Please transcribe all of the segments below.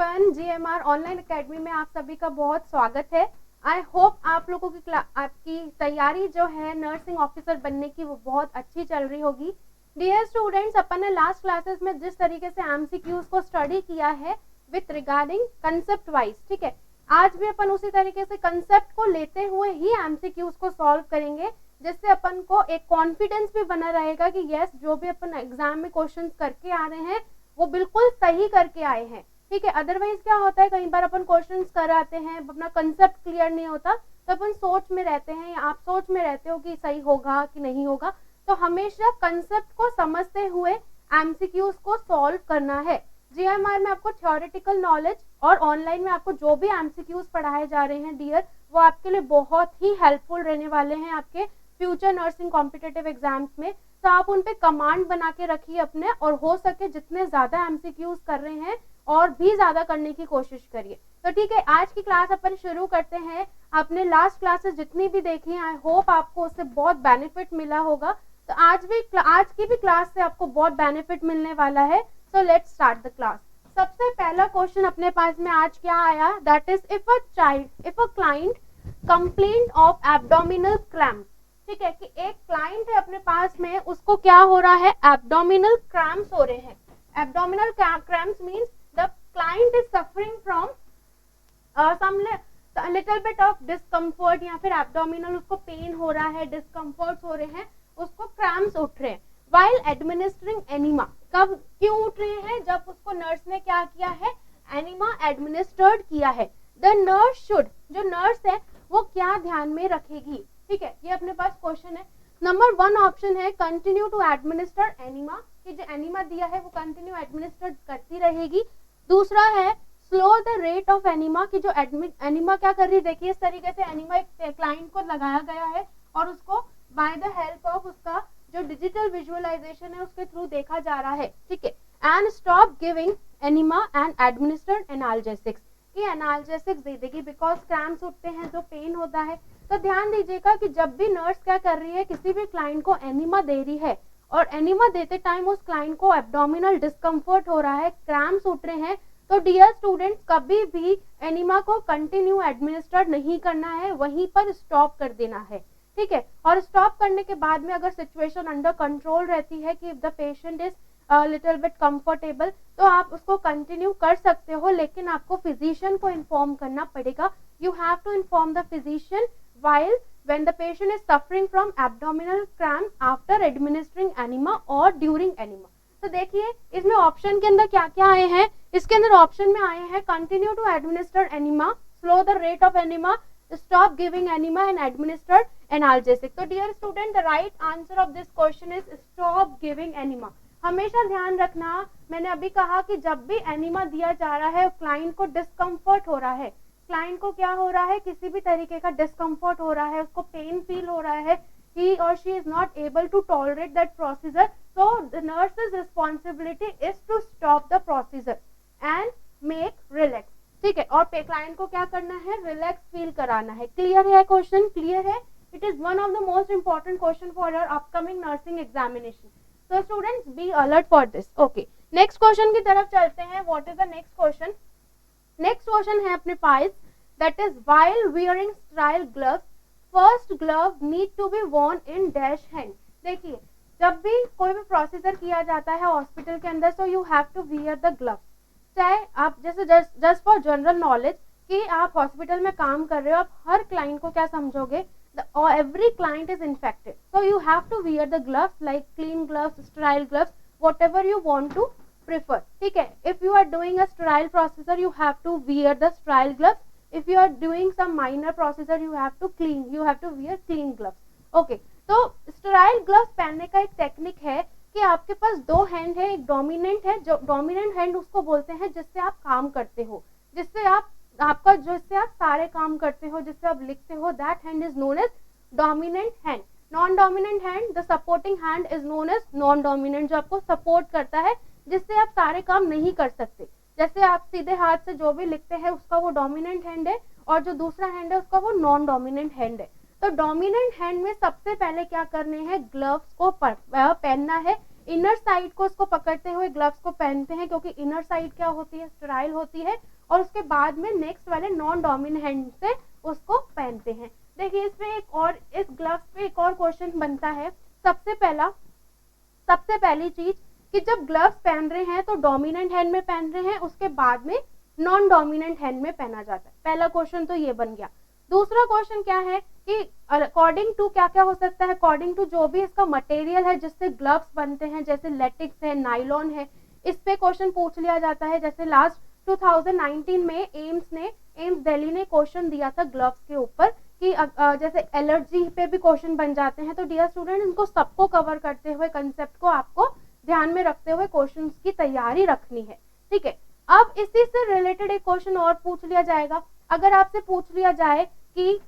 Everyone, GMR online academy में आप सभी का बहुत स्वागत है। आई होप आप लोगों की आपकी तैयारी जो है नर्सिंग ऑफिसर बनने की वो बहुत अच्छी चल रही होगी। डियर स्टूडेंट्स, अपन ने लास्ट क्लासेस में जिस तरीके से एमसीक्यूज को स्टडी किया है विथ रिगार्डिंग कंसेप्ट वाइज, ठीक है, आज भी अपन उसी तरीके से कंसेप्ट को लेते हुए ही एमसीक्यूज को सॉल्व करेंगे, जिससे अपन को एक कॉन्फिडेंस भी बना रहेगा कि यस, जो भी अपन एग्जाम में क्वेश्चंस करके आ रहे हैं वो बिल्कुल सही करके आए हैं। ठीक है, अदरवाइज क्या होता है, कई बार अपन क्वेश्चंस कर आते हैं, अपना कंसेप्ट क्लियर नहीं होता तो अपन सोच में रहते हैं या आप सोच में रहते हो कि सही होगा कि नहीं होगा। तो हमेशा कंसेप्ट को समझते हुए एमसीक्यूज को सॉल्व करना है। जीएमआर में आपको थ्योरेटिकल नॉलेज और ऑनलाइन में आपको जो भी एमसीक्यूज पढ़ाए जा रहे हैं डियर, वो आपके लिए बहुत ही हेल्पफुल रहने वाले हैं आपके फ्यूचर नर्सिंग कॉम्पिटिटिव एग्जाम्स में। तो आप उन पे कमांड बना के रखिए अपने, और हो सके जितने ज्यादा एमसीक्यूज कर रहे हैं और भी ज्यादा करने की कोशिश करिए। तो ठीक है, आज की क्लास अपन शुरू करते हैं। आपने लास्ट क्लासेस जितनी भी देखी हैं, आई होप आपको उससे बहुत बेनिफिट मिला होगा। तो आज की भी क्लास से आपको बहुत बेनिफिट मिलने वाला है। So let's start the class. सबसे पहला क्वेश्चन अपने पास में आज क्या आया, that is if a client complaint of abdominal cramp. ठीक है, कि एक क्लाइंट है अपने पास में, उसको क्या हो रहा है, एब्डोमिनल क्रैम्प्स हो रहे हैं। Abdominal cramps means the client is suffering from some little bit of discomfort, या फिर एब्डोमिनल उसको पेन हो रहा है, डिस्कम्फर्ट हो रहे हैं, उसको क्रैम्प्स उठ रहे हैं। while administering enema, कब क्यों उठ रहे हैं, जब उसको नर्स ने क्या किया है, एनिमा एडमिनिस्टर्ड किया है। द नर्स शुड, जो नर्स है वो क्या ध्यान में रखेगी। ठीक है, ये अपने पास क्वेश्चन है। नंबर 1 ऑप्शन है कंटिन्यू टू एडमिनिस्टर एनिमा, कि जो एनिमा दिया है वो कंटिन्यू एडमिनिस्टर करती रहेगी। दूसरा है slow the rate of enema, की जो एनिमा क्या कर रही है, देखिए इस तरीके से एनिमा एक क्लाइंट को लगाया गया है और उसको बाय द हेल्प ऑफ उसका जो डिजिटल विजुअलाइजेशन है उसके थ्रू देखा जा रहा है। ठीक है, and stop giving enema and administered analgesics, कि एनाल्जेसिक्स दे देगी बिकॉज क्रैम्प्स उठते हैं, जो पेन होता है। तो ध्यान दीजिएगा कि जब भी नर्स क्या कर रही है, किसी भी क्लाइंट को एनिमा दे रही है और एनिमा देते टाइम उस क्लाइंट को एब्डोमिनल डिस्कम्फर्ट हो रहा है, क्रैम्प्स उठ रहे हैं, तो डियर स्टूडेंट्स कभी भी एनिमा को कंटिन्यू एडमिनिस्टर नहीं करना है, वहीं पर स्टॉप कर देना है। ठीक है, और स्टॉप करने के बाद में अगर सिचुएशन अंडर कंट्रोल रहती है कि if the patient is little bit comfortable, तो आप उसको कंटिन्यू कर सकते हो, लेकिन आपको फिजिशियन को इन्फॉर्म करना पड़ेगा। You have to inform the physician while when the patient is suffering from abdominal cramp after administering enema or during enema। तो देखिए इसमें ऑप्शन के अंदर क्या क्या आए हैं, इसके अंदर ऑप्शन में आए हैं continue to administer enema, slow the rate of enema, stop giving enema and administer analgesic. तो dear student, the right answer of this question is stop giving enema. हमेशा ध्यान रखना, मैंने अभी कहा कि जब भी एनिमा दिया जा रहा है क्लाइंट को डिस्कम्फर्ट हो रहा है, क्लाइंट को क्या हो रहा है, किसी भी तरीके का डिस्कम्फर्ट हो रहा है, उसको पेन फील हो रहा है, he or she is not able to tolerate that procedure, so the nurse's responsibility is to stop the procedure and make relax। ठीक है, और क्लाइंट को क्या करना है, रिलैक्स फील कराना है। क्लियर है क्वेश्चन, क्लियर है। It is one of the most important question for your upcoming nursing examination, so students be alert for this। okay, next question की तरफ चलते हैं। What is the next question. Next question है अपने पास, that is while wearing sterile gloves first glove need to be worn in dash hand. देखिए जब भी कोई भी प्रोसीजर किया जाता है हॉस्पिटल के अंदर, so you have to wear the gloves. चाहे आप जैसे जस्ट फॉर जनरल नॉलेज कि आप हॉस्पिटल में काम कर रहे हो, आप हर क्लाइंट को क्या समझोगे, every client is infected, so you have to wear the gloves, like clean gloves, sterile gloves, whatever you want to prefer। ठीक है, if you are doing a sterile procedure you have to wear the sterile gloves, if you are doing some minor procedure you have to wear clean gloves। okay, तो sterile gloves पहनने का एक technique है कि आपके पास दो hand है, एक डोमिनेंट है, जो डोमिनेंट हैंड उसको बोलते हैं जिससे आप काम करते हो, जिससे आप सारे काम करते हो, जिससे आप लिखते हो, that hand is known as dominant hand. Non dominant hand, the supporting hand is known as non dominant, जो आपको सपोर्ट करता है, जिससे आप सारे काम नहीं कर सकते। जैसे आप सीधे हाथ से जो भी लिखते हैं उसका वो डोमिनेंट हैंड है, और जो दूसरा हैंड है उसका वो नॉन डोमिनेंट हैंड है। तो डोमिनेंट हैंड में सबसे पहले क्या करने हैं, ग्लव्स को पहनना है। इनर साइड को उसको पकड़ते हुए ग्लव्स को पहनते हैं, क्योंकि इनर साइड क्या होती है, स्टेराइल होती है, और उसके बाद में नेक्स्ट वाले नॉन डोमिनेंट हैंड से उसको पहनते हैं। देखिए इसमें एक और, इस ग्लव्स पे एक और क्वेश्चन बनता है। सबसे पहली चीज कि जब ग्लव्स पहन रहे हैं तो डोमिनेंट हैंड में पहन रहे हैं, उसके बाद में नॉन डोमिनेंट हैंड में पहना जाता है। पहला क्वेश्चन तो ये बन गया। दूसरा क्वेश्चन क्या है कि अकॉर्डिंग टू क्या क्या हो सकता है, अकॉर्डिंग टू जो भी इसका मटेरियल है जिससे ग्लव्स बनते हैं, जैसे लेटेक्स है, नायलॉन है, इस पे क्वेश्चन पूछ लिया जाता है। जैसे लास्ट 2019 में एम्स दिल्ली ने क्वेश्चन दिया था ग्लव्स के ऊपर कि जैसे एलर्जी पे भी क्वेश्चन बन जाते हैं। तो डियर स्टूडेंट, इनको सबको कवर करते हुए, कंसेप्ट को आपको ध्यान में रखते हुए क्वेश्चन की तैयारी रखनी है। ठीक है, अब इसी से रिलेटेड एक क्वेश्चन और पूछ लिया जाएगा। अगर आपसे पूछ लिया जाए कि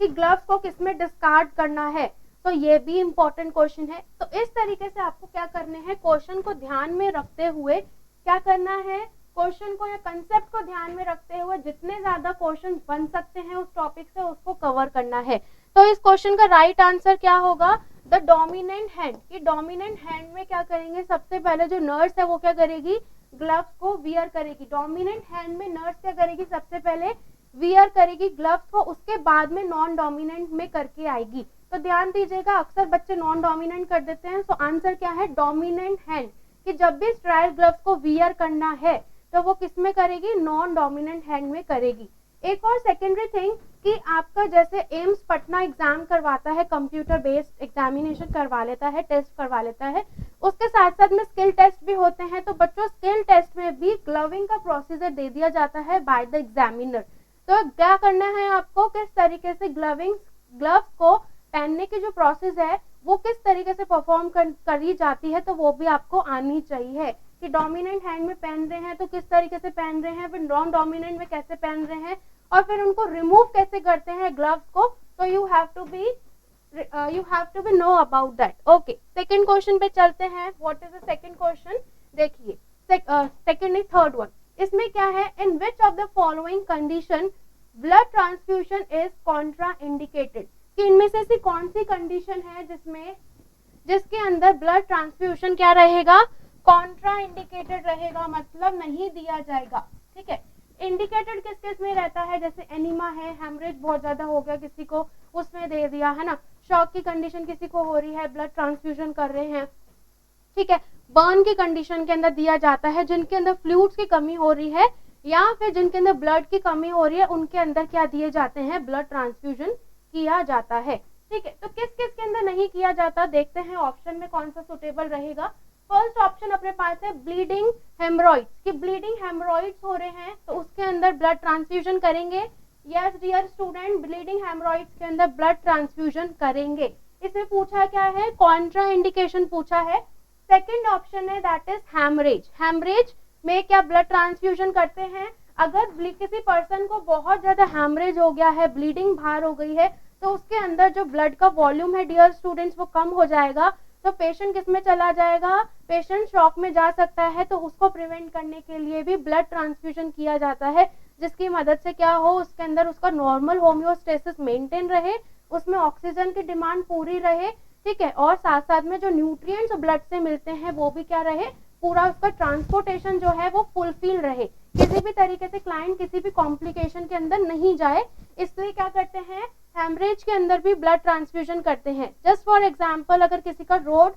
ग्लव्स को किसमें डिस्कार्ड करना है, तो ये भी इंपॉर्टेंट क्वेश्चन है। तो इस तरीके से आपको क्या करने हैं, क्वेश्चन को ध्यान में रखते हुए क्या करना है, क्वेश्चन को या कंसेप्ट को ध्यान में रखते हुए जितने ज्यादा क्वेश्चन बन सकते हैं उस टॉपिक से उसको कवर करना है। तो इस क्वेश्चन का राइट आंसर क्या होगा, द डोमिनेंट हैंड। कि डोमिनेंट हैंड में क्या करेंगे, सबसे पहले जो नर्स है वो क्या करेगी, ग्लव्स को वियर करेगी। डोमिनेंट हैंड में नर्स क्या करेगी, सबसे पहले वियर करेगी ग्लव्स को, उसके बाद में नॉन डोमिनेंट में करके आएगी। तो ध्यान दीजिएगा, अक्सर बच्चे नॉन डोमिनेंट कर देते हैं। तो आंसर क्या है, डोमिनेंट हैंड। कि जब भी स्टेराइल ग्लव्स को वियर करना है तो वो किस में करेगी, नॉन डोमिनेंट हैंड में करेगी। एक और सेकेंडरी थिंग कि आपका जैसे एम्स पटना एग्जाम करवाता है, कंप्यूटर बेस्ड एग्जामिनेशन करवा लेता है, टेस्ट करवा लेता है, उसके साथ साथ में स्किल टेस्ट भी होते हैं। तो बच्चों स्किल टेस्ट में भी ग्लविंग का प्रोसीजर दे दिया जाता है बाय द एग्जामिनर। तो क्या करना है आपको, किस तरीके से ग्लव्स को पहनने की जो प्रोसेस है वो किस तरीके से परफॉर्म करी जाती है, तो वो भी आपको आनी चाहिए। कि डोमिनेंट हैंड में पहन रहे हैं तो किस तरीके से पहन रहे हैं, फिर नॉन डोमिनेंट में कैसे पहन रहे हैं, और फिर उनको रिमूव कैसे करते हैं ग्लव्स को। तो you have to be know about that. Okay, second question पे चलते हैं। What is the second question, देखिए सेकंड नहीं, थर्ड वन। इसमें क्या है, in which of the following condition blood transfusion is contraindicated. कि इनमें से ऐसी कौन सी कंडीशन है जिसके अंदर ब्लड ट्रांसफ्यूजन क्या रहेगा, कॉन्ट्रा इंडिकेटेड रहेगा, मतलब नहीं दिया जाएगा। ठीक है, इंडिकेटेड किस केस में रहता है, जैसे एनीमा है, हेमरेज बहुत ज्यादा हो गया किसी को, उसमें दे दिया है ना, शॉक की कंडीशन किसी को हो रही है, ब्लड ट्रांसफ्यूजन कर रहे हैं। ठीक है, बर्न की कंडीशन के अंदर दिया जाता है, जिनके अंदर फ्लूइड्स की कमी हो रही है या फिर जिनके अंदर ब्लड की कमी हो रही है, उनके अंदर क्या दिए जाते हैं, ब्लड ट्रांसफ्यूजन किया जाता है। ठीक है, तो किस किस के अंदर नहीं किया जाता, देखते हैं ऑप्शन में कौन सा सुटेबल रहेगा। फर्स्ट ऑप्शन अपने पास है ब्लीडिंग हेमरॉइड्स। कि ब्लीडिंग हेमरॉइड्स हो रहे हैं तो उसके अंदर ब्लड ट्रांसफ्यूजन करेंगे। Yes dear student, bleeding haemorrhoids के अंदर ब्लड ट्रांसफ्यूजन करेंगे। इसमें पूछा क्या है, कॉन्ट्रा इंडिकेशन पूछा है। सेकंड ऑप्शन है दैट इज हैमरेज। हैमरेज में क्या ब्लड ट्रांसफ्यूजन करते हैं, अगर किसी पर्सन को बहुत ज्यादा हैमरेज हो गया है, ब्लीडिंग बाहर हो गई है, तो उसके अंदर जो ब्लड का वॉल्यूम है डियर स्टूडेंट्स वो कम हो जाएगा। तो पेशेंट किस में चला जाएगा, पेशेंट शॉक में जा सकता है। तो उसको प्रिवेंट करने के लिए भी ब्लड ट्रांसफ्यूजन किया जाता है, जिसकी मदद से क्या हो, उसके अंदर उसका नॉर्मल होम्योस्टेसिस मेंटेन रहे, उसमें ऑक्सीजन की डिमांड पूरी रहे। ठीक है, और साथ साथ में जो न्यूट्रिएंट्स ब्लड से मिलते हैं वो भी क्या रहे, पूरा उसका ट्रांसपोर्टेशन जो है वो फुलफिल रहे, किसी भी तरीके से क्लाइंट किसी भी कॉम्प्लिकेशन के अंदर नहीं जाए। इसलिए क्या करते हैं, हेमरेज के अंदर भी ब्लड ट्रांसफ्यूजन करते हैं। जस्ट फॉर एग्जांपल, अगर किसी का रोड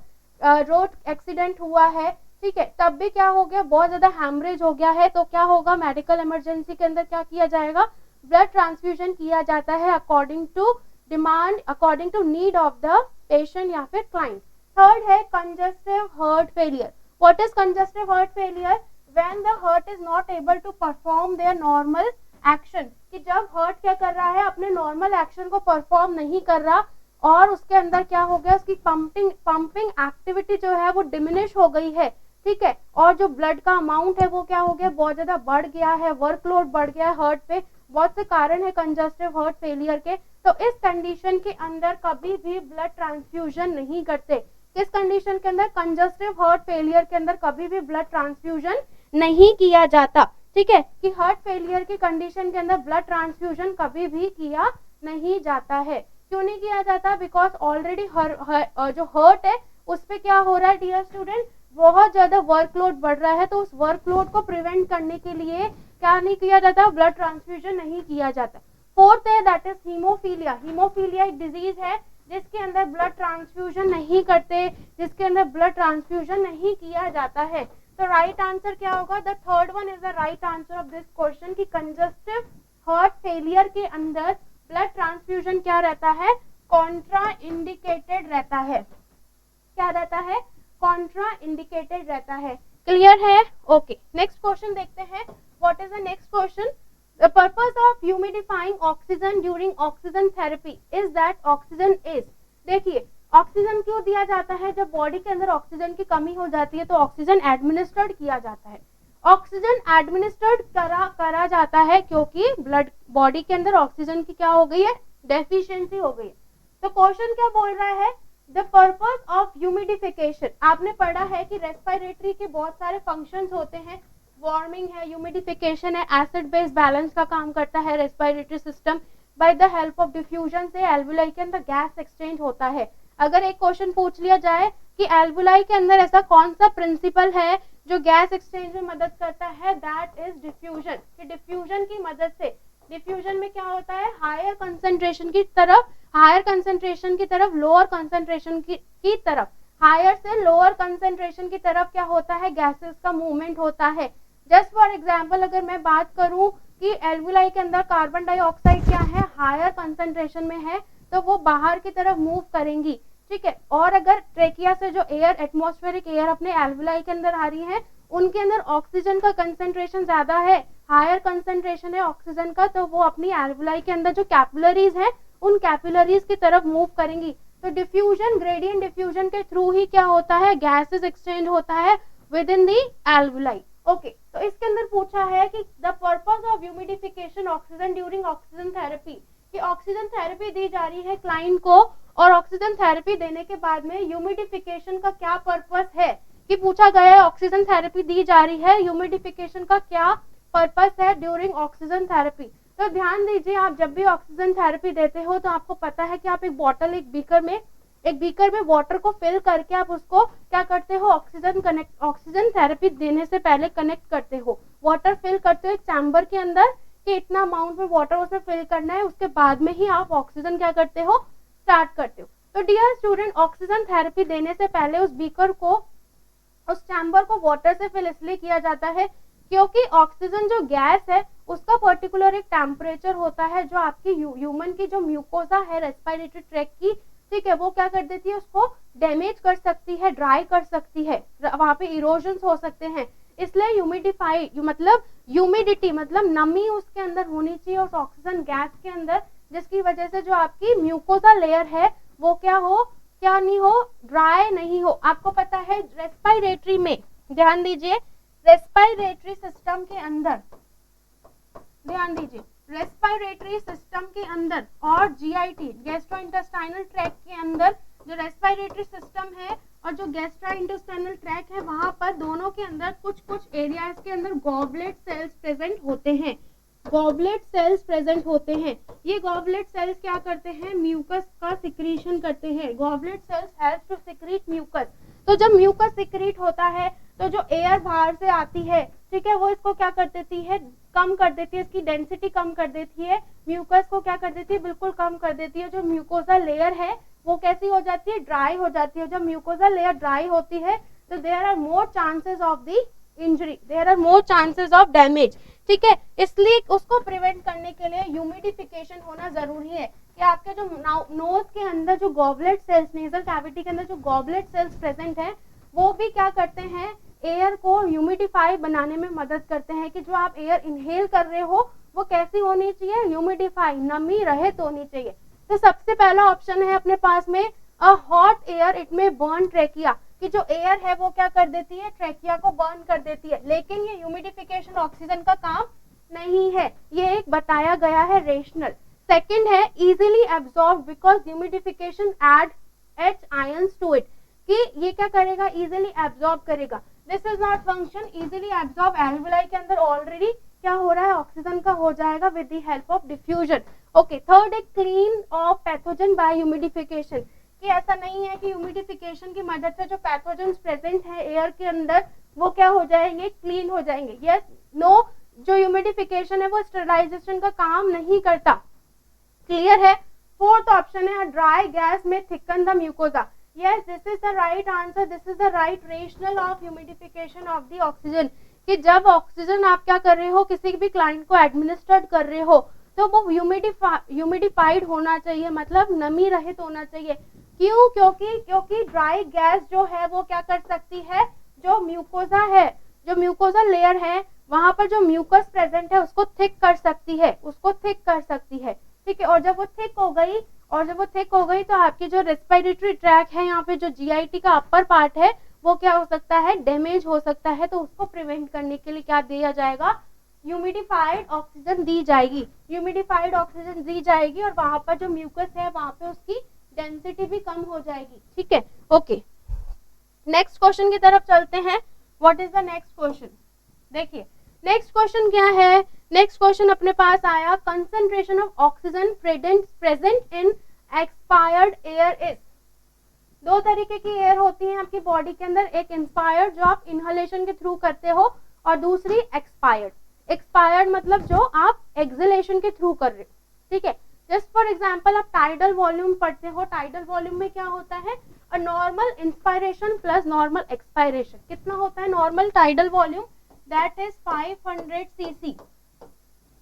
एक्सीडेंट हुआ है, ठीक है, तब भी क्या हो गया, बहुत ज्यादा हेमरेज हो गया है, तो क्या होगा, मेडिकल इमरजेंसी के अंदर क्या किया जाएगा, ब्लड ट्रांसफ्यूजन किया जाता है according to demand, according to need of the patient या फिर क्लाइंट। थर्ड है congestive heart failure. What is congestive heart failure, when the heart is not able to perform their normal action. कि जब heart क्या कर रहा है, अपने नॉर्मल एक्शन को परफॉर्म नहीं कर रहा और उसके अंदर क्या हो गया, उसकी पंपिंग एक्टिविटी जो है वो डिमिनिश हो गई है। ठीक है, और जो ब्लड का अमाउंट है वो क्या हो गया, बहुत ज्यादा बढ़ गया है, वर्कलोड बढ़ गया है हार्ट पे। बहुत से कारण है कंजस्टिव हार्ट फेलियर के। तो इस कंडीशन के अंदर कभी भी ब्लड ट्रांसफ्यूजन नहीं करते। किस कंडीशन के अंदर, कंजस्टिव हार्ट फेलियर के अंदर कभी भी ब्लड ट्रांसफ्यूजन नहीं किया जाता। ठीक है, कि हार्ट फेलियर की कंडीशन के अंदर ब्लड ट्रांसफ्यूजन कभी भी किया नहीं जाता है। क्यों नहीं किया जाता, बिकॉज ऑलरेडी जो हार्ट है उस पे क्या हो रहा है डियर स्टूडेंट, बहुत ज्यादा वर्कलोड बढ़ रहा है, तो उस वर्कलोड को प्रिवेंट करने के लिए क्या नहीं किया जाता, ब्लड ट्रांसफ्यूजन नहीं किया जाता। फोर्थ है दैट इज हीमोफीलिया। हीमोफीलिया एक डिजीज है जिसके अंदर ब्लड ट्रांसफ्यूजन नहीं करते, जिसके अंदर ब्लड ट्रांसफ्यूजन नहीं किया जाता है। तो राइट आंसर क्या होगा, the third one is the right answer of this question कि कंजस्टिव हार्ट फेलियर के अंदर ब्लड ट्रांसफ्यूजन क्या रहता है, कॉन्ट्रा इंडिकेटेड रहता है। क्या रहता है, कॉन्ट्रा इंडिकेटेड रहता है। क्लियर है? ओके, नेक्स्ट क्वेश्चन देखते हैं। What is the next question? The purpose of humidifying oxygen during oxygen therapy is that oxygen is, देखिए ऑक्सीजन क्यों दिया जाता है, जब बॉडी के अंदर ऑक्सीजन की कमी हो जाती है तो ऑक्सीजन एडमिनिस्ट्रेट किया जाता है। ऑक्सीजन एडमिनिस्ट्रेट करा जाता है क्योंकि ब्लड बॉडी के अंदर ऑक्सीजन की क्या हो गई है, डेफिशिएंसी हो गई है। तो क्वेश्चन क्या बोल रहा है, द पर्पस ऑफ ह्यूमिडिफिकेशन। आपने पढ़ा है कि रेस्पिरेटरी के बहुत सारे फंक्शंस होते हैं, वार्मिंग है, ह्यूमिडिफिकेशन है, एसिड बेस बैलेंस का काम करता है respiratory system. By the help of diffusion से एल्वुलाई के अंदर गैस एक्सचेंज होता है। अगर एक क्वेश्चन पूछ लिया जाए कि एल्वुलाई के अंदर ऐसा कौन सा प्रिंसिपल है जो गैस एक्सचेंज में मदद करता है, दैट इज डिफ्यूजन। कि डिफ्यूजन की मदद से, डिफ्यूजन में क्या होता है, हायर कंसंट्रेशन की तरफ लोअर कंसंट्रेशन की तरफ, हायर से लोअर कंसंट्रेशन की तरफ क्या होता है, गैसेस का मूवमेंट होता है। जस्ट फॉर एग्जाम्पल अगर मैं बात करूं कि एल्वुलाई के अंदर कार्बन डाइऑक्साइड क्या है, हायर कंसंट्रेशन में है, तो वो बाहर की तरफ मूव करेंगी, ठीक है। और अगर ट्रेकिया से जो एयर, एटमॉस्फेरिक एयर अपने एल्वुलाई के अंदर आ रही है, उनके अंदर ऑक्सीजन का कंसंट्रेशन ज्यादा है, हायर कंसंट्रेशन है ऑक्सीजन का, तो वो अपनी एल्वुलाई के अंदर जो कैपिलरीज है उन कैपिलरीज की तरफ मूव करेंगी। तो डिफ्यूजन, ग्रेडियंट डिफ्यूजन के थ्रू ही क्या होता है, गैसेस एक्सचेंज होता है with in the alveoli. Okay, तो इसके अंदर पूछा है कि the purpose of humidification oxygen during oxygen therapy, कि ऑक्सीजन थेरेपी दी जा रही है क्लाइंट को, और ऑक्सीजन थेरेपी देने के बाद में ह्यूमिडिफिकेशन का क्या पर्पस है, कि पूछा गया है ऑक्सीजन थेरेपी दी जा रही है, ह्यूमिडिफिकेशन का क्या पर्पस है ड्यूरिंग ऑक्सीजन थेरेपी। तो ध्यान दीजिए, आप जब भी ऑक्सीजन थेरेपी देते हो तो आपको पता है कि आप एक बॉटल, एक बीकर में वाटर को फिल करके आप उसको क्या करते हो, ऑक्सीजन थेरेपी देने से पहले कनेक्ट करते हो, वाटर फिल करते हो एक चैम्बर के अंदर कि इतना अमाउंट में वाटर उसमें फिल करना है, उसके बाद में ही आप ऑक्सीजन क्या करते हो, स्टार्ट करते हो। तो डियर स्टूडेंट, ऑक्सीजन थेरेपी देने से पहले उस बीकर को, उस चैम्बर को वाटर से फिल इसलिए किया जाता है क्योंकि ऑक्सीजन जो गैस है उसका पर्टिकुलर एक टेम्परेचर होता है जो आपकी ह्यूमन की जो म्यूकोसा है रेस्पिरेटरी ट्रैक्ट की, ठीक है, वो क्या कर देती है, उसको डैमेज कर सकती है, ड्राई कर सकती है, वहां पे इरोजन्स हो सकते हैं। इसलिए ह्यूमिडिटी मतलब नमी उसके अंदर होनी चाहिए उस ऑक्सीजन गैस के अंदर, जिसकी वजह से जो आपकी म्यूकोसा लेयर है वो क्या नहीं हो, ड्राई नहीं हो। आपको पता है रेस्पिरेटरी में, ध्यान दीजिए, रेस्पिरेटरी सिस्टम के अंदर, ध्यान दीजिए, रेस्पिरेटरी सिस्टम के अंदर और जीआईटी, गैस्ट्रोइंटेस्टाइनल ट्रैक्ट के अंदर, जो रेस्पिरेटरी सिस्टम है और जो गैस्ट्रोइंटेस्टाइनल ट्रैक्ट है, वहां पर दोनों के अंदर कुछ एरियाज के अंदर गॉबलेट सेल्स प्रेजेंट होते हैं। गॉबलेट सेल्स प्रेजेंट होते हैं। ये गॉबलेट सेल्स क्या करते हैं, म्यूकस का सिक्रीशन करते हैं। Goblet cells help to secrete mucus. तो जब म्यूकस सिक्रीट होता है तो जो एयर बाहर से आती है, ठीक है, वो इसको क्या कर देती है, कम कर देती है, इसकी डेंसिटी कम कर देती है, म्यूकस को क्या कर देती है, बिल्कुल कम कर देती है। जो म्यूकोसा लेयर है वो कैसी हो जाती है, ड्राई हो जाती है। जब म्यूकोसा लेयर ड्राई होती है तो there are more chances of the injury, there are more chances of damage, ठीक है। इसलिए उसको प्रिवेंट करने के लिए ह्यूमिडिफिकेशन होना जरूरी है कि आपके जो नोज के अंदर जो गॉबलेट सेल्स, नेजल कैविटी के अंदर जो गॉबलेट सेल्स प्रेजेंट है, वो भी क्या करते हैं, एयर को ह्यूमिडिफाई बनाने में मदद करते हैं कि जो आप एयर इनहेल कर रहे हो वो कैसी होनी चाहिए, ह्यूमिडिफाई, नमी रहित होनी चाहिए। तो सबसे पहला ऑप्शन है अपने पास में, अ हॉट एयर इट में बर्न ट्रेकिया, कि जो एयर है वो क्या कर देती है, ट्रेकिया को बर्न कर देती है। लेकिन ये ह्यूमिडिफिकेशन ऑक्सीजन का काम नहीं है, ये एक बताया गया है रेशनल। सेकंड है easily absorb because humidification adds ions to it, कि ये क्या करेगा, इजीली एब्जॉर्ब करेगा। This is not function easily absorb, alveoli के अंदर ऑलरेडी क्या हो रहा है, ऑक्सीजन का हो जाएगा with the help of diffusion. Okay, third है clean of pathogen by humidification, कि ऐसा नहीं है कि ह्यूमिडिफिकेशन की मदद से जो पैथोजेंस प्रेजेंट है एयर के अंदर वो क्या हो जाएंगे, क्लीन हो जाएंगे। यस, नो, जो ह्यूमिडिफिकेशन है वो स्टरलाइजेशन का काम नहीं करता। क्लियर है। फोर्थ ऑप्शन है ड्राई गैस में thicken the mucosa. Yes, this is the right answer, this is the right rational of humidification of the oxygen, कि जब ऑक्सीजन आप क्या कर रहे हो, किसी भी क्लाइंट को एडमिनिस्ट्रेट कर रहे हो तो वो ह्यूमिडिफाइड होना चाहिए, मतलब नमी रहित होना चाहिए। क्यों? क्योंकि ड्राई गैस जो है वो क्या कर सकती है, जो म्यूकोजा है, जो म्यूकोजा लेयर है वहां पर जो म्यूकस प्रेजेंट है उसको थिक कर सकती है, उसको थिक कर सकती है। ठीक है, और जब वो थिक हो गई तो आपकी जो रेस्पिरेटरी ट्रैक है, यहाँ पे जो जीआईटी का अपर पार्ट है वो क्या हो सकता है, डैमेज हो सकता है। तो उसको प्रिवेंट करने के लिए क्या दिया जाएगा, ह्यूमिडिफाइड ऑक्सीजन दी जाएगी, ह्यूमिडिफाइड ऑक्सीजन दी जाएगी और वहां पर जो म्यूकस है वहां पे उसकी डेंसिटी भी कम हो जाएगी। ठीक है, ओके। नेक्स्ट क्वेश्चन की तरफ चलते हैं। What is the next question? देखिए नेक्स्ट क्वेश्चन क्या है। नेक्स्ट क्वेश्चन अपने पास आया, concentration of oxygen present in expired air is. दो तरीके की एयर होती है आपकी बॉडी के अंदर, एक इंस्पायर्ड जो आप इनहेलेशन के थ्रू करते हो और दूसरी एक्सपायर्ड। एक्सपायर्ड मतलब जो आप एक्सहेलेशन के थ्रू कर रहे हो। ठीक है, जस्ट फॉर एग्जांपल आप टाइडल वॉल्यूम पढ़ते हो, टाइडल वॉल्यूम में क्या होता है, a normal inspiration plus normal expiration. कितना होता है normal tidal volume, that is 500 cc,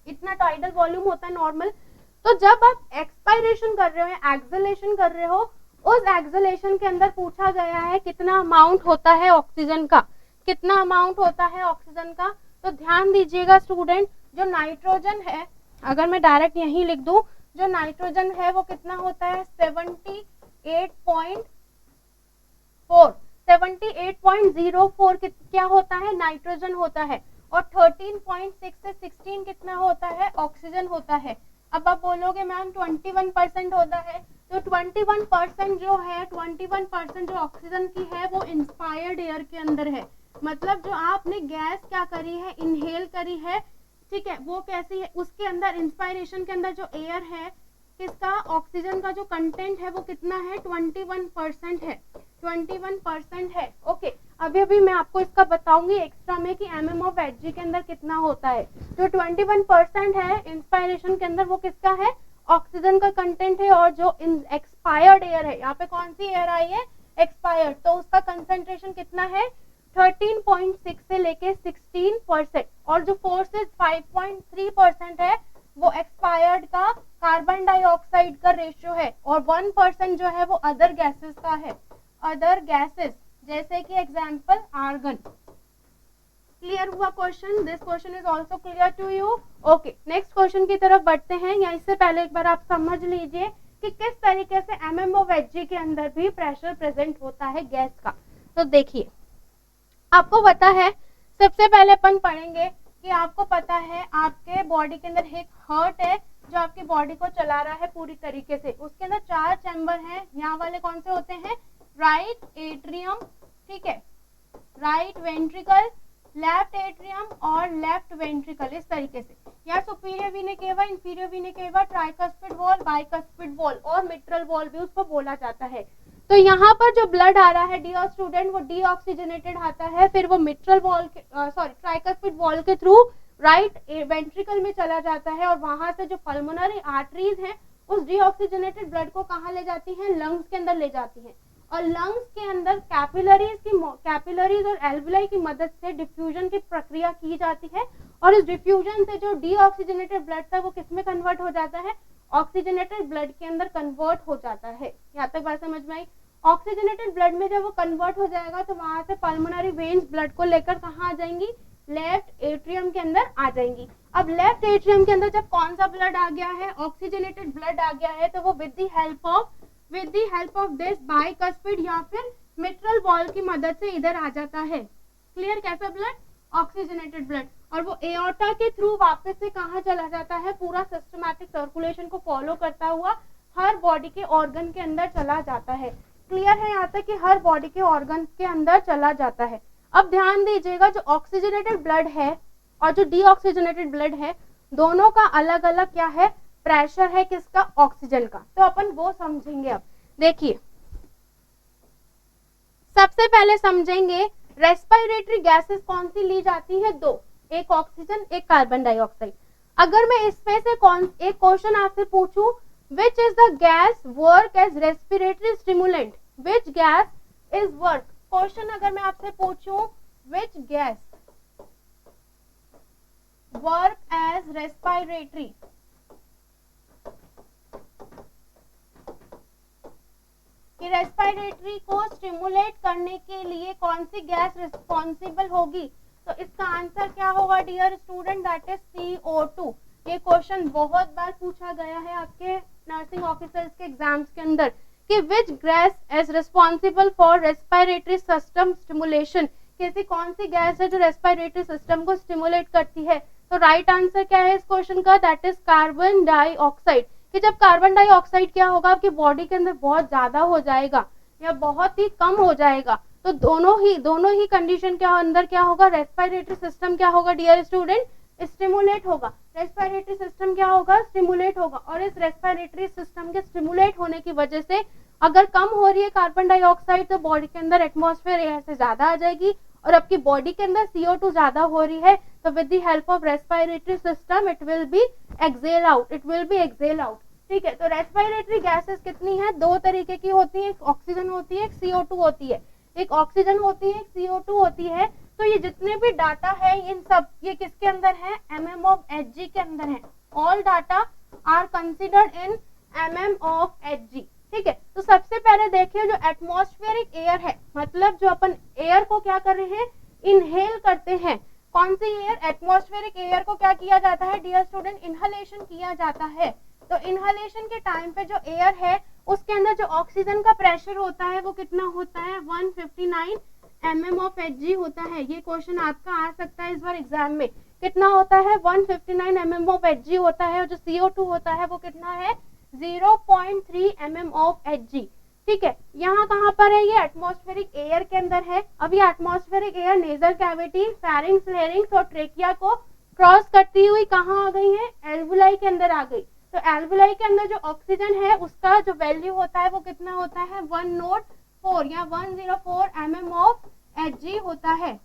इतना टाइडल वॉल्यूम होता है नॉर्मल। तो जब आप एक्सपायरेशन कर रहे हो या एक्सहेलेशन कर रहे हो, उस एक्सहेलेशन के अंदर पूछा गया है कितना अमाउंट होता है ऑक्सीजन का, कितना अमाउंट होता है ऑक्सीजन का। तो ध्यान दीजिएगा स्टूडेंट, जो नाइट्रोजन है, अगर मैं डायरेक्ट यही लिख दूं, जो नाइट्रोजन है वो कितना होता है 78.04 क्या होता है, नाइट्रोजन होता है, और 13.6 से 16 कितना होता है, ऑक्सीजन होता है। अब आप बोलोगे मैम 21% होता है, तो 21% जो है, 21% जो ऑक्सीजन की है वो इंस्पायर्ड एयर के अंदर है। मतलब जो आपने गैस क्या करी है, इनहेल करी है, ठीक है, वो कैसी है, उसके अंदर इंस्पायरेशन के अंदर जो एयर है, किसका, ऑक्सीजन का जो कंटेंट है वो कितना है, 21% है, 21% है। ओके, अभी अभी मैं आपको इसका बताऊंगी एक्स्ट्रा में कि mm ऑफ Hg के अंदर कितना होता है। जो 21% है इंस्पायरेशन के अंदर वो किसका है, ऑक्सीजन का कंटेंट है, और जो एक्सपायर्ड एयर है, यहाँ पे कौन सी एयर आई है, एक्सपायर्ड, तो उसका कंसेंट्रेशन कितना है 13.6 से लेके 16%, और जो फोर्सेस 5.3% है वो एक्सपायर्ड का कार्बन डाइऑक्साइड का रेशियो है, और 1% जो है वो अदर गैसेस का है, अदर गैसेस, जैसे कि एग्जांपल आर्गन। क्लियर हुआ question? This question is also clear to you? Okay, next question की तरफ बढ़ते हैं। या इससे पहले एक बार आप समझ लीजिए कि किस तरीके से mm of Hg के अंदर भी प्रेशर प्रेजेंट होता है गैस का। तो देखिए, आपको पता है, सबसे पहले अपन पढ़ेंगे कि आपको पता है आपके बॉडी के अंदर एक हार्ट है जो आपकी बॉडी को चला रहा है पूरी तरीके से। उसके अंदर 4 चैम्बर हैं। यहाँ वाले कौन से होते हैं, राइट एट्रियम, ठीक है, राइट वेंट्रिकल, लेफ्ट एट्रियम और लेफ्ट वेंट्रिकल, इस तरीके से। या सुपीरियर वीना केवा, इंफीरियर वीना केवा, ट्राइकस्पिड वॉल, बाइकस्पिड वॉल और मिट्रल वॉल भी उसको बोला जाता है। तो यहाँ पर जो ब्लड आ रहा है डियर स्टूडेंट, वो डीऑक्सीजनेटेड आता है, फिर वो मिट्रल वॉल के ट्राइकस्पिड वॉल के थ्रू राइट वेंट्रिकल में चला जाता है, और वहां से जो पल्मोनरी आर्टरीज हैं उस डीऑक्सीजनेटेड ब्लड को कहाँ ले जाती हैं, लंग्स के अंदर ले जाती हैं, और लंग्स के अंदर कैपिलरीज और एल्वुलाई की मदद से डिफ्यूजन की प्रक्रिया की जाती है, और इस डिफ्यूजन से जो डीऑक्सीजनेटेड ब्लड था वो किस में कन्वर्ट हो जाता है, ऑक्सीजनेटेड ब्लड के अंदर कन्वर्ट हो जाता है। यहाँ तक बात समझ में आई? ऑक्सीजनेटेड ब्लड में जब वो कन्वर्ट हो जाएगा तो वहां से पल्मोनरी वेन्स ब्लड को लेकर कहाँ आ जाएंगी, लेफ्ट एट्रियम के अंदर आ जाएंगी। अब लेफ्ट एट्रियम के अंदर जब कौन सा ब्लड आ गया है, ऑक्सीजनेटेड ब्लड आ गया है, तो वो with the help of this bicuspid या फिर मिट्रल वॉल की मदद से इधर आ जाता है। क्लियर? कैसा ब्लड, ऑक्सीजनेटेड ब्लड, और वो एओर्टा के थ्रू वापस से कहाँ चला जाता है, पूरा सिस्टमैटिक सर्कुलेशन को फॉलो करता हुआ हर बॉडी के ऑर्गन के अंदर चला जाता है। क्लियर है यहाँ तक कि हर बॉडी के ऑर्गन के अंदर चला जाता है। अब ध्यान दीजिएगा, जो ऑक्सीजनेटेड ब्लड है और जो डीऑक्सीजनेटेड ब्लड है, दोनों का अलग अलग क्या है, प्रेशर है, किसका, ऑक्सीजन का। तो अपन वो समझेंगे। अब देखिए, सबसे पहले समझेंगे रेस्पिरेटरी गैसेस कौन सी ली जाती है, दो, एक ऑक्सीजन एक कार्बन डाइऑक्साइड। अगर मैं इसमें से एक क्वेश्चन आपसे पूछूं, which is the gas work as respiratory stimulant, which gas is work, question अगर मैं आपसे पूछूं which gas work as respiratory, कि रेस्पिरेटरी को स्टिमुलेट करने के लिए कौन सी गैस रिस्पॉन्सिबल होगी, तो इसका आंसर क्या होगा dear student, that is CO2। ये क्वेश्चन बहुत बार पूछा गया है आपके नर्सिंग ऑफिसर्स के एग्जाम्स के अंदर कि विच gas is responsible for respiratory system stimulation, कैसी कौन सी गैस है जो रेस्पिरेटरी सिस्टम को स्टिमुलेट करती है। तो राइट आंसर क्या है इस क्वेश्चन का, दैट इज कार्बन डाइऑक्साइड। कि जब कार्बन डाइऑक्साइड क्या होगा आपकी बॉडी के अंदर बहुत ज्यादा हो जाएगा या बहुत ही कम हो जाएगा, तो दोनों ही कंडीशन के अंदर क्या होगा, रेस्पिरेटरी सिस्टम क्या होगा डियर स्टूडेंट, स्टिमुलेट होगा। रेस्पिरेटरी सिस्टम क्या होगा, स्टिमुलेट होगा। और इस रेस्पिरेटरी सिस्टम के स्टिमुलेट होने की वजह से अगर कम हो रही है कार्बन डाइऑक्साइड तो बॉडी के अंदर एटमॉस्फेयर एयर से ज्यादा आ जाएगी, और आपकी बॉडी के अंदर CO2 ज्यादा हो रही है तो with the help of respiratory system it will be exhale out, ठीक है। तो रेस्पिरेटरी गैसेस कितनी है, दो तरीके की होती है, एक ऑक्सीजन होती है, एक CO2 होती है। एक ऑक्सीजन होती है, एक CO2 होती है। तो ये जितने भी डाटा है इन सब ये किसके अंदर है, mm of Hg के अंदर है। All data are considered in mm of Hg, ठीक है। तो सबसे पहले देखिए जो एटमॉस्फेरिक एयर है, मतलब जो अपन एयर को क्या कर रहे हैं, इनहेल करते हैं। कौन सी एयर, एटमॉस्फेरिक एयर को क्या किया जाता है डियर स्टूडेंट, इनहलेशन किया जाता है। तो इनहलेशन के टाइम पे जो एयर है उसके अंदर जो ऑक्सीजन का प्रेशर होता है वो कितना होता है, 159 mm of Hg होता है। ये क्वेश्चन आपका आ सकता है इस बार एग्जाम में, कितना होता है, 159 mm of Hg होता है। और जो CO2 होता है वो कितना है, 0.3 mm of Hg, ठीक है। यहाँ कहाँ पर है, ये एटमॉस्फेरिक एयर के अंदर है। अब ये atmospheric air nasal cavity, pharynx, larynx और ट्रेकिया को क्रॉस करती हुई कहाँ आ गई है, एल्वुलाई के अंदर आ गई। तो एल्वुलाई के अंदर जो ऑक्सीजन है उसका जो वैल्यू होता है वो कितना होता है, 104 या 104 mm of Hg होता है।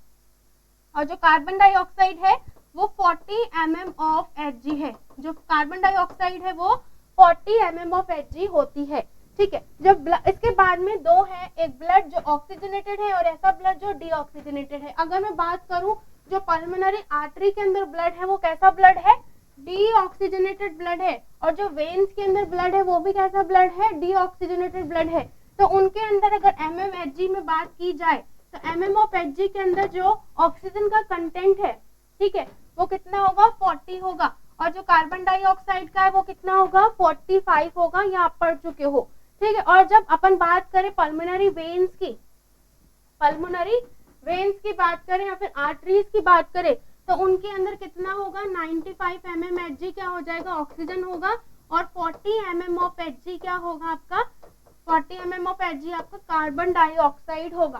और जो कार्बन डाइऑक्साइड है वो 40 mm of Hg है। जो कार्बन डाइऑक्साइड है वो 40 mm of Hg होती है, ठीक है। जब इसके बाद में दो है, एक ब्लड जो ऑक्सीजनेटेड है और ऐसा ब्लड जो डीऑक्सीजनेटेड है। अगर मैं बात करूं जो पल्मोनरी आर्टरी के अंदर ब्लड है वो कैसा ब्लड है, डीऑक्सीजनेटेड ब्लड है। और जो वेन्स के अंदर ब्लड है वो भी कैसा ब्लड है, डीऑक्सीजनेटेड ब्लड है। तो उनके अंदर अगर mmHg में बात की जाए तो mm of Hg के अंदर जो ऑक्सीजन का कंटेंट है, ठीक है, वो कितना होगा, 40 होगा। और जो कार्बन डाइऑक्साइड का है वो कितना होगा, 45 होगा, ये आप पढ़ चुके हो, ठीक है। और जब अपन बात करें पल्मोनरी वेन्स की बात करें या फिर आर्टरीज की बात करें तो उनके अंदर कितना होगा, 95 mmHg क्या हो जाएगा, ऑक्सीजन होगा। और 40 mm of Hg क्या होगा आपका, 40 mm of Hg आपका कार्बन डाइऑक्साइड होगा,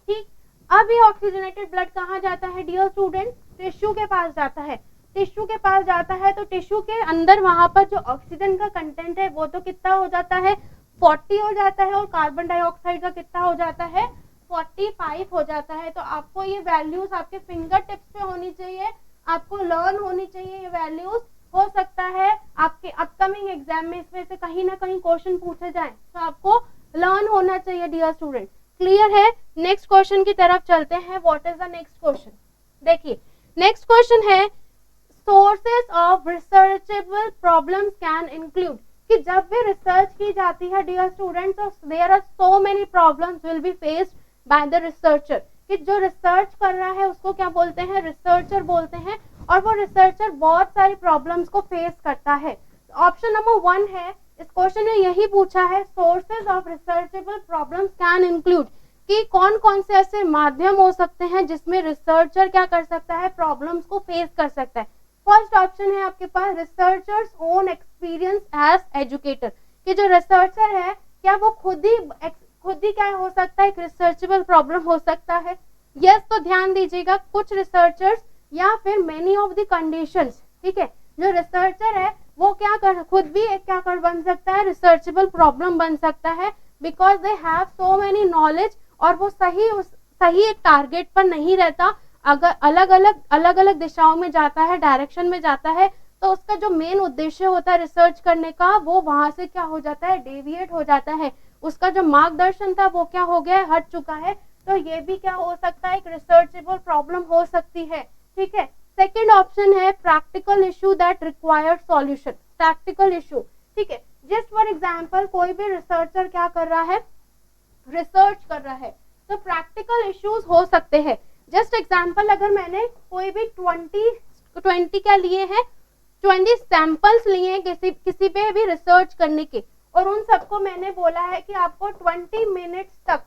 ठीक। अब ये ऑक्सीजनेटेड ब्लड कहाँ जाता है डियर स्टूडेंट, टिश्यू के पास जाता है। टिश्यू के पास जाता है तो टिश्यू के अंदर वहां पर जो ऑक्सीजन का कंटेंट है वो तो कितना हो जाता है, 40 हो जाता है। और कार्बन डाइऑक्साइड का कितना हो जाता है, 45 हो जाता है। तो आपको ये वैल्यूज आपके फिंगर टिप्स पे होनी चाहिए, आपको लर्न होनी चाहिए ये वैल्यूज। हो सकता है आपके अपकमिंग एग्जाम में इसमें से कहीं ना कहीं क्वेश्चन पूछे जाए, तो आपको लर्न होना चाहिए डियर स्टूडेंट, क्लियर है। नेक्स्ट क्वेश्चन की तरफ चलते हैं। What is the next question, देखिए नेक्स्ट क्वेश्चन है sources of researchable problems can include, कि जब भी रिसर्च की जाती है डियर स्टूडेंट तो there are so many problems will be faced by the researcher, कि जो रिसर्च कर रहा है उसको क्या बोलते हैं, रिसर्चर बोलते हैं। और वो रिसर्चर बहुत सारी प्रॉब्लम्स को फेस करता है। ऑप्शन नंबर 1 है, इस क्वेश्चन में यही पूछा है, sources of researchable problems can include, कि कौन कौन से ऐसे माध्यम हो सकते हैं जिसमें रिसर्चर क्या कर सकता है, प्रॉब्लम्स को फेस कर सकता है। फर्स्ट ऑप्शन है आपके पास researchers own experience as educator, कि जो रिसर्चर है क्या वो खुद ही क्या हो सकता है, एक रिसर्चेबल प्रॉब्लम हो सकता है। यस, तो ध्यान दीजिएगा, कुछ रिसर्चर्स या फिर मेनी ऑफ द कंडीशंस, ठीक है, जो रिसर्चर है वो खुद भी एक क्या बन सकता है, रिसर्चेबल प्रॉब्लम बन सकता है, because they have so many knowledge. और वो सही एक टारगेट पर नहीं रहता, अगर अलग अलग दिशाओं में जाता है, डायरेक्शन में जाता है, तो उसका जो मेन उद्देश्य होता है रिसर्च करने का वो वहां से क्या हो जाता है, डेविएट हो जाता है, उसका जो मार्गदर्शन था वो क्या हो गया है, हट चुका है। तो ये भी क्या हो सकता है, एक रिसर्चेबल प्रॉब्लम हो सकती है। ठीक है, सेकेंड ऑप्शन है practical issue that required solution. Practical issue, ठीक है, जस्ट फॉर एग्जांपल कोई भी रिसर्चर क्या कर रहा है, रिसर्च कर रहा है, तो प्रैक्टिकल इश्यूज हो सकते हैं। जस्ट एग्जांपल, अगर मैंने कोई भी 20 क्या लिए हैं, 20 सैंपल्स लिए हैं किसी पे भी रिसर्च करने के, और उन सबको मैंने बोला है कि आपको 20 मिनट्स तक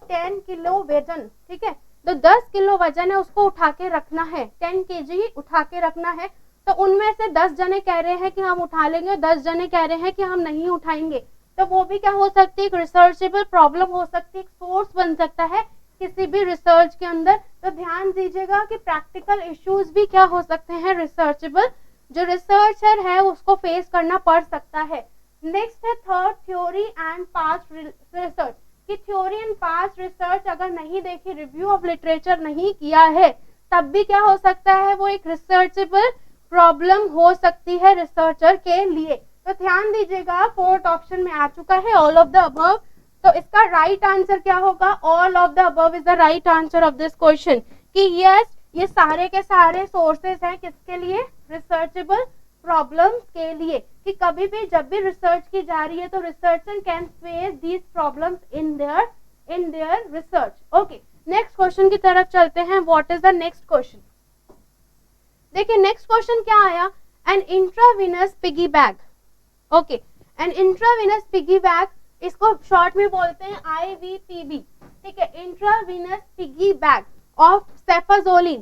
10 किलो वजन, ठीक है, तो 10 किलो वजन है उसको उठा के रखना है, 10 केजी उठा के रखना है। तो उनमें से 10 जने कह रहे हैं कि हम उठा लेंगे, 10 जने कह रहे हैं कि हम नहीं उठाएंगे, तो वो भी क्या हो सकती है, एक रिसर्चेबल प्रॉब्लम हो सकती है, एक सोर्स बन सकता है किसी भी रिसर्च के अंदर। तो ध्यान दीजिएगा कि प्रैक्टिकल इश्यूज भी क्या हो सकते हैं, रिसर्चेबल, जो रिसर्चर है उसको फेस करना पड़ सकता है। नेक्स्ट है third, theory and past research, कि थ्योरी एंड पास्ट रिसर्च अगर नहीं देखी, रिव्यू ऑफ लिटरेचर नहीं किया है, तब भी क्या हो सकता है, वो एक रिसर्चेबल प्रॉब्लम हो सकती है रिसर्चर के लिए। तो ध्यान दीजिएगा, फोर्थ ऑप्शन में आ चुका है ऑल ऑफ द अबव। तो इसका राइट आंसर क्या होगा, all of the above is the right answer of this question, कि यस ये सारे के सारे सोर्सेस हैं किसके लिए, रिसर्चेबल प्रॉब्लम्स के लिए, कि कभी भी जब भी रिसर्च की जा रही है तो researcher can face these problems in their research. Okay, next question की तरफ चलते हैं। What is the next question, देखिए नेक्स्ट क्वेश्चन क्या आया, an intravenous piggyback. Okay, an intravenous piggyback, इसको शॉर्ट में बोलते हैं IVPB, ठीक है, intravenous piggyback of cefazolin.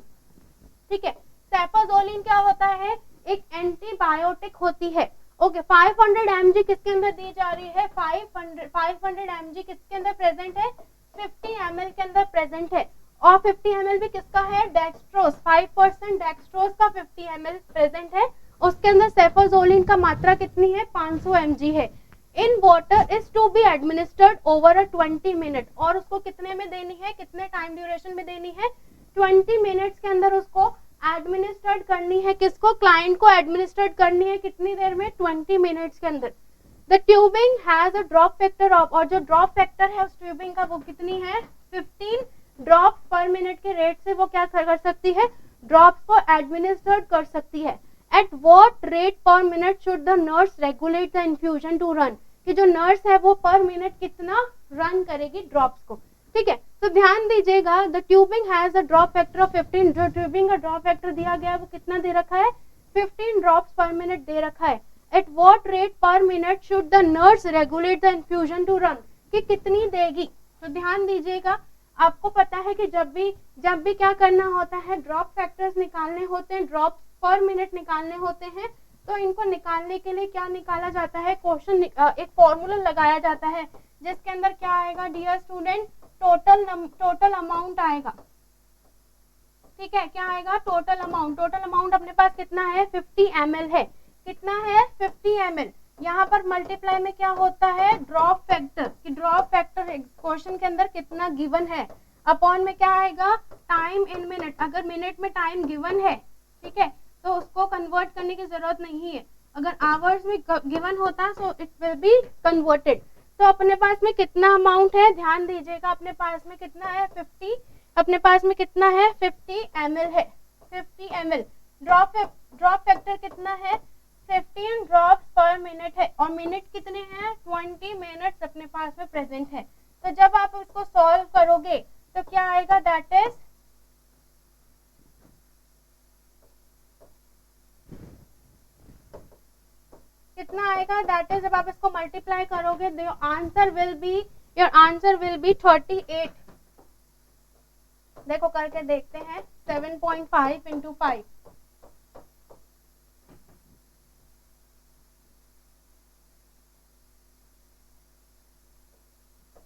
ठीक है, सेफाजोलिन क्या होता है, एक एंटीबायोटिक होती है। ओके, 500 mg किसके अंदर दी जा रही है, 500 mg किसके अंदर प्रेजेंट है, 50 ml के अंदर प्रेजेंट है, और 50 ml भी किसका है, डेक्सट्रोज, 5% डेक्सट्रोज का 50 ml प्रेजेंट है, उसके अंदर सेफाजोलिन का मात्रा कितनी है, 500 mg है। In water is to be administered over a 20 minute, और उसको कितने में देनी है, कितने टाइम ड्यूरेशन में देनी है, 20 मिनट्स के अंदर उसको एडमिनिस्टर्ड करनी है, किसको, क्लाइंट को एडमिनिस्टर्ड करनी है, कितनी देर में, 20 मिनट्स के अंदर। The tubing has a drop factor of, और जो ड्रॉप फैक्टर है उस ट्यूबिंग का वो कितनी है, 15 ड्रॉप पर मिनट के रेट से वो क्या कर सकती है, ड्रॉप्स को एडमिनिस्टर्ड कर सकती है। At what rate per minute should the nurse regulate the infusion to run, कि जो नर्स है वो पर मिनट कितना रन करेगी ड्रॉप्स को। ठीक है, तो ध्यान दीजिएगा, the tubing has a drop factor of 15, जो ट्यूबिंग का ड्रॉप फैक्टर दिया गया है वो कितना दे रखा है, 15 ड्रॉप्स पर मिनट दे रखा है। At what rate per minute should the nurse regulate the infusion to run, कि कितनी देगी। तो ध्यान दीजिएगा, आपको पता है कि जब भी क्या करना होता है, ड्रॉप फैक्टर्स निकालने होते हैं, ड्रॉप पर मिनट निकालने होते हैं, तो इनको निकालने के लिए क्या निकाला जाता है, क्वेश्चन एक फॉर्मूला लगाया जाता है, जिसके अंदर क्या आएगा डियर स्टूडेंट, टोटल अमाउंट आएगा। ठीक है, क्या आएगा, टोटल अमाउंट अपने पास कितना है, 50 ml है, कितना है, 50 ml। यहाँ पर मल्टीप्लाई में क्या होता है, ड्रॉप फैक्टर, कि ड्रॉप फैक्टर क्वेश्चन के अंदर कितना गिवन है, अपॉन में क्या आएगा, टाइम इन मिनट, अगर मिनट में टाइम गिवन है, ठीक है, तो उसको कन्वर्ट करने की जरूरत नहीं है, अगर आवर्स में गिवन होता है so it will be converted. तो अपने पास में कितना अमाउंट है, ध्यान दीजिएगा, अपने पास में कितना है, 50, अपने पास में कितना है, 50 ml है, 50 ml। ड्रॉप फैक्टर कितना है, 15 ड्रॉप्स पर मिनट है, और मिनट कितने हैं, 20 मिनट्स अपने पास में प्रेजेंट है। तो जब आप उसको सॉल्व करोगे तो क्या आएगा, दैट इज कितना आएगा, दैट इज जब आप इसको मल्टीप्लाई करोगे योर आंसर विल बी 38। देखो करके देखते हैं, 7.5 इंटू 5,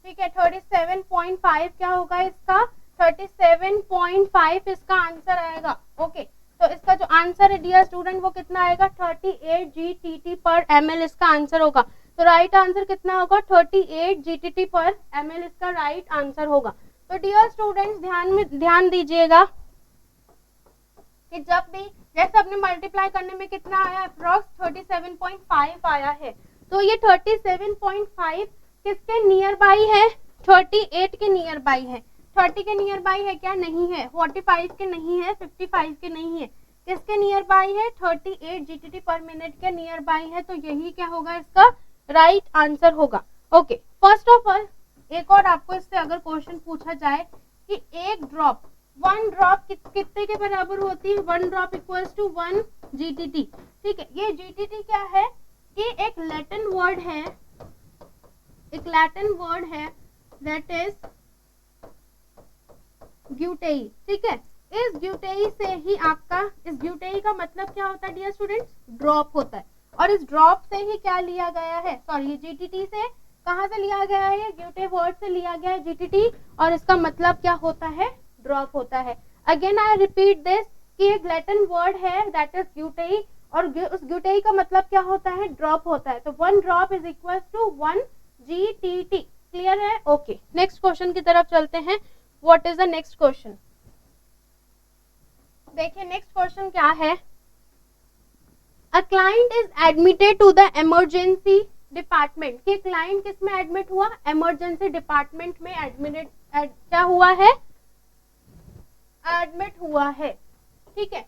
ठीक है, 37.5 क्या होगा इसका, 37.5 इसका आंसर आएगा। ओके, तो इसका जो आंसर है डियर स्टूडेंट वो कितना आएगा, 38 GTT पर ml इसका आंसर होगा। तो राइट आंसर कितना होगा 38 GTT पर ml इसका राइट आंसर होगा। तो डियर स्टूडेंट्स ध्यान दीजिएगा कि जब भी जैसे अपने मल्टीप्लाई करने में कितना आया अप्रॉक्स 37.5 आया है, तो ये 37.5 किसके नियर बाई है 38 के नियर बाई है। 30 के नियर बाई है क्या? नहीं है। 45 के नहीं है, 55 के नहीं है, किसके नियर बाई है 38 GTT पर मिनट के नियर बाई है। तो यही क्या होगा इसका राइट आंसर होगा। ओके, फर्स्ट ऑफ ऑल एक और आपको इससे अगर क्वेश्चन पूछा जाए कि एक ड्रॉप 1 ड्रॉप कितने के बराबर होती है, 1 ड्रॉप इक्वल्स टू 1 GTT। ठीक है, ये GTT क्या है कि एक लैटिन वर्ड है, एक लैटिन वर्ड है दैट इज ग्यूटेई। ठीक है, इस ग्यूटेई से ही आपका, इस ग्यूटेई का मतलब क्या होता है डियर स्टूडेंट्स? ड्रॉप होता है। और इस ड्रॉप से ही क्या लिया गया है, सॉरी ये GTT से कहाँ से लिया गया है, ये ग्यूटे वर्ड से लिया गया है GTT, और इसका मतलब क्या होता है? ड्रॉप होता है। अगेन आई रिपीट दिस कि एक लैटिन वर्ड है दैट इज ग्यूटेई, और उस ग्यूटेई का मतलब क्या होता है? ड्रॉप होता है। तो 1 drop is equal to 1 GTT। Clear है? ओके, नेक्स्ट क्वेश्चन की तरफ चलते हैं। What is the next question? देखिए नेक्स्ट क्वेश्चन क्या है। A client is admitted to the emergency department. कि क्लाइंट किस में एडमिट हुआ? इमरजेंसी डिपार्टमेंट में क्या हुआ है? एडमिट हुआ है। ठीक है,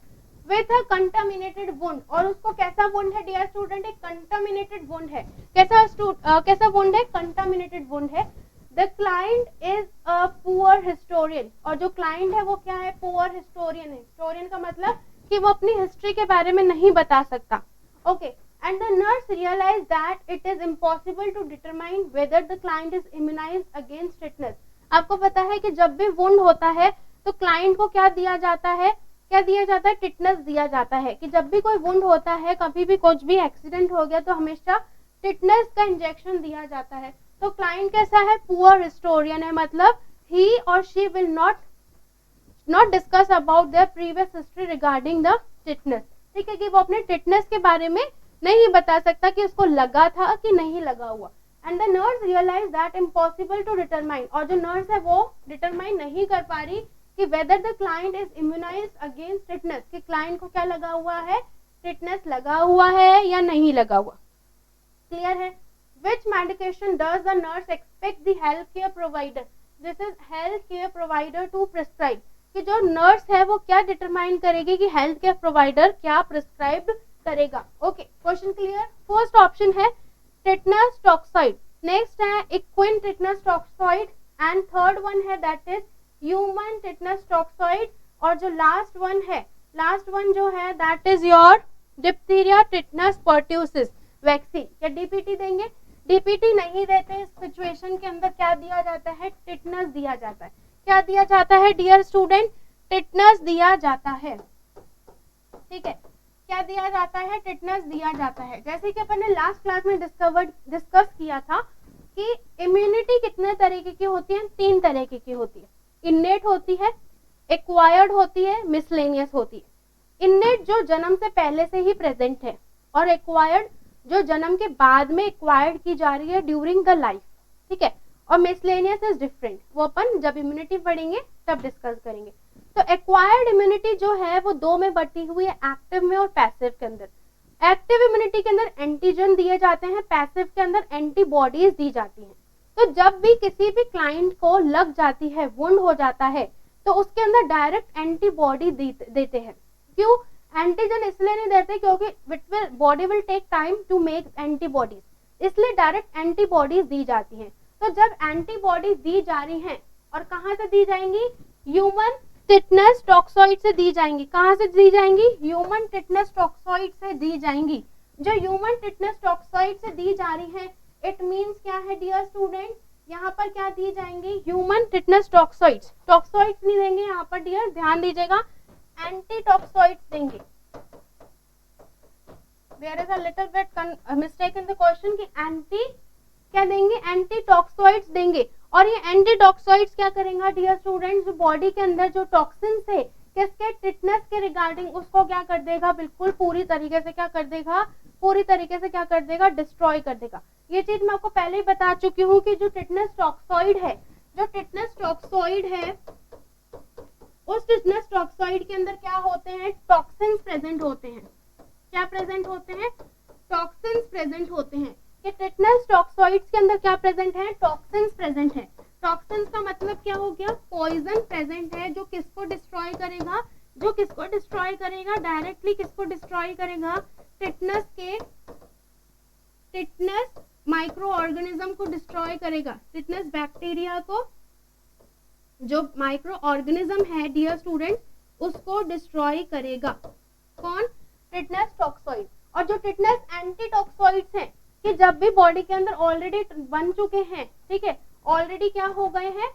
विथ अ कंटामिनेटेड वुंड। और उसको कैसा वुंड है डियर स्टूडेंट? एक कंटामिनेटेड वुंड है। कैसा वुंड है? कंटामिनेटेड वुंड है। The client is a poor historian. और जो क्लाइंट है वो क्या है? पुअर हिस्टोरियन है। हिस्टोरियन का मतलब कि वो अपनी हिस्ट्री के बारे में नहीं बता सकता। Okay, and the nurse realise that it is impossible to determine whether the client is immunised against tetanus. आपको पता है कि जब भी वुंड होता है तो क्लाइंट को क्या दिया जाता है? क्या दिया जाता है? टिटनस दिया जाता है। कि जब भी कोई वुंड होता है, कभी भी कुछ भी एक्सीडेंट हो गया तो हमेशा टिटनस का इंजेक्शन दिया जाता है। तो क्लाइंट कैसा है? पुअर हिस्टोरियन है, मतलब ही और she will not discuss about their previous history regarding the tetanus. ठीक है, कि वो अपने टिटनस के बारे में नहीं बता सकता कि उसको लगा था कि नहीं लगा हुआ। And the nurse realise that impossible to determine. और जो नर्स है वो डिटरमाइन नहीं कर पा रही कि weather the client is immunised against tetanus. कि क्लाइंट को क्या लगा हुआ है? टिटनस लगा हुआ है या नहीं लगा हुआ। क्लियर है? Which medication does the nurse expect the healthcare provider? This is healthcare provider to prescribe. कि जो नर्स है वो क्या डिटरमाइन करेगी कि हेल्थ केयर प्रोवाइडर क्या प्रिस्क्राइब करेगा। Okay, question clear? First option है टिटनस टॉक्साइड, नेक्स्ट है equine tetanus toxoid, and third one है that is human tetanus toxoid, और जो लास्ट वन जो है that is your diphtheria tetanus pertussis vaccine. या डीपीटी देंगे? डीपीटी नहीं देते। इस सिचुएशन के अंदर क्या दिया जाता है? टिटनस दिया जाता है। क्या दिया जाता है डियर स्टूडेंट? टिटनस दिया जाता है। ठीक है, क्या दिया जाता है? टिटनस दिया जाता है। जैसे कि अपन ने लास्ट क्लास में डिस्कस किया था कि इम्यूनिटी कितने तरीके की होती है? 3 तरीके की होती है। इन्नेट होती है, एक्वायर्ड होती है, मिसलेनियस होती है। इन्नेट जो जन्म से पहले से ही प्रेजेंट है, और एक्वायर्ड जो जन्म के बाद में एक्वायर्ड की जा रही है ड्यूरिंग द लाइफ। ठीक है, और मिसलेनियस इज डिफरेंट, वो अपन जब इम्यूनिटी पढ़ेंगे तब डिस्कस करेंगे। तो एक्वायर्ड इम्यूनिटी जो है वो 2 में बटी हुई है, एक्टिव में और पैसिव के अंदर। एक्टिव इम्यूनिटी के अंदर एंटीजन दिए जाते हैं, पैसिव के अंदर एंटीबॉडीज दी जाती हैं। तो जब भी किसी भी क्लाइंट को लग जाती है, वुंड हो जाता है, तो उसके अंदर डायरेक्ट एंटीबॉडी देते हैं। क्यों? एंटीजन इसलिए नहीं देते क्योंकि body will take time to make antibodies, इसलिए डायरेक्ट एंटीबॉडीज दी जाती हैं। तो जब एंटीबॉडीज दी जा रही हैं, और कहां से दी जाएंगी? ह्यूमन टिटनस टॉक्सॉइड से दी जाएंगी। कहां से दी जाएंगी? ह्यूमन टिटनस टॉक्सॉइड से दी जाएंगी। जो ह्यूमन टिटनस टॉक्सॉइड से दी जा रही है, इट मींस क्या है डियर स्टूडेंट? यहाँ पर क्या दी जाएंगी? Human tetanus टॉक्सॉइड्स। टॉक्सॉइड्स नहीं देंगे यहाँ पर डियर, ध्यान दीजिएगा, एंटीटॉक्सॉइड्स देंगे। There is a little bit mistake in the question कि एंटी क्या देंगे? एंटीटॉक्सॉइड्स देंगे। और ये एंटीटॉक्सॉइड्स क्या करेंगे डियर स्टूडेंट्स? बॉडी के अंदर जो टॉक्सिन है किसके? टिटनस के रिगार्डिंग, उसको क्या कर देगा? बिल्कुल पूरी तरीके से क्या कर देगा? पूरी तरीके से क्या कर देगा, डिस्ट्रॉय कर देगा। ये चीज मैं आपको पहले ही बता चुकी हूँ कि जो टिटनस टॉक्सॉइड है, जो टिटनस टॉक्सॉइड है, उस टिटनस टॉक्सॉइड के अंदर क्या होते हैं, टॉक्सिन्स प्रेजेंट होते हैं। क्या प्रेजेंट होते हैं, टॉक्सिन्स प्रेजेंट होते हैं। कि टिटनस टॉक्सॉइड्स के अंदर क्या प्रेजेंट है, टॉक्सिन्स प्रेजेंट है। टॉक्सिन्स का मतलब क्या हो गया, पॉइजन प्रेजेंट है, जो किसको डिस्ट्रॉय करेगा, जो किसको डिस्ट्रॉय करेगा, डायरेक्टली किसको डिस्ट्रॉय करेगा, टिटनस माइक्रो ऑर्गेनिज्म को डिस्ट्रॉय करेगा, टिटनस बैक्टीरिया को, जो माइक्रो ऑर्गेनिज्म है डियर स्टूडेंट, उसको डिस्ट्रॉय करेगा। कौन, टिटनस टॉक्सॉइड। और जो टिटनस एंटी टॉक्सॉइड्स हैं, कि जब भी बॉडी के अंदर ऑलरेडी बन चुके हैं, ठीक है, ऑलरेडी क्या हो गए हैं,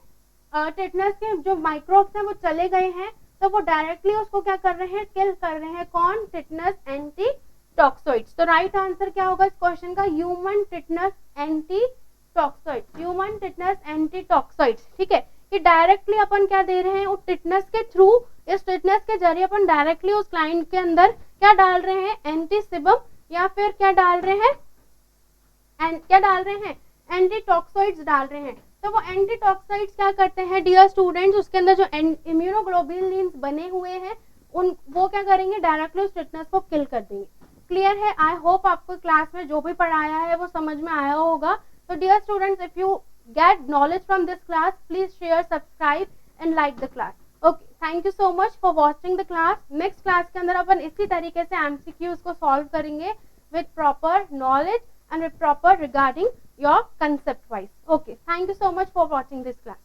टिटनस के जो माइक्रोब्स हैं वो चले गए हैं, तो वो डायरेक्टली उसको क्या कर रहे हैं, किल कर रहे हैं। कौन, टिटनस एंटी टॉक्सॉइड्स। तो राइट आंसर क्या होगा इस क्वेश्चन का, human tetanus anti toxoid, human tetanus anti toxoids. ठीक है, कि डायरेक्टली अपन क्या दे रहे हैं, उस टिटनस के थ्रू, इस टिटनस के जरिए अपन डायरेक्टली उस क्लाइंट के अंदर क्या डाल रहे हैं, एंटीसिबम, या फिर क्या डाल रहे हैं, एंटी टॉक्सॉइड्स डाल रहे हैं। तो वो एंटी टॉक्सॉइड्स क्या करते हैं डियर स्टूडेंट्स, उसके अंदर जो इम्यूनोग्लोबुलिन्स बने हुए हैं उन वो क्या करेंगे, डायरेक्टली उस टिटनस को किल कर देंगे। क्लियर है, आई होप आपको क्लास में जो भी पढ़ाया है वो समझ में आया होगा। तो dear students, if you get knowledge from this class, please share, subscribe and like the class. Okay, thank you so much for watching the class. Next class के अंदर अपन इसी तरीके से MCQs को solve करेंगे with proper knowledge and with proper regarding your concept wise. Okay, thank you so much for watching this class.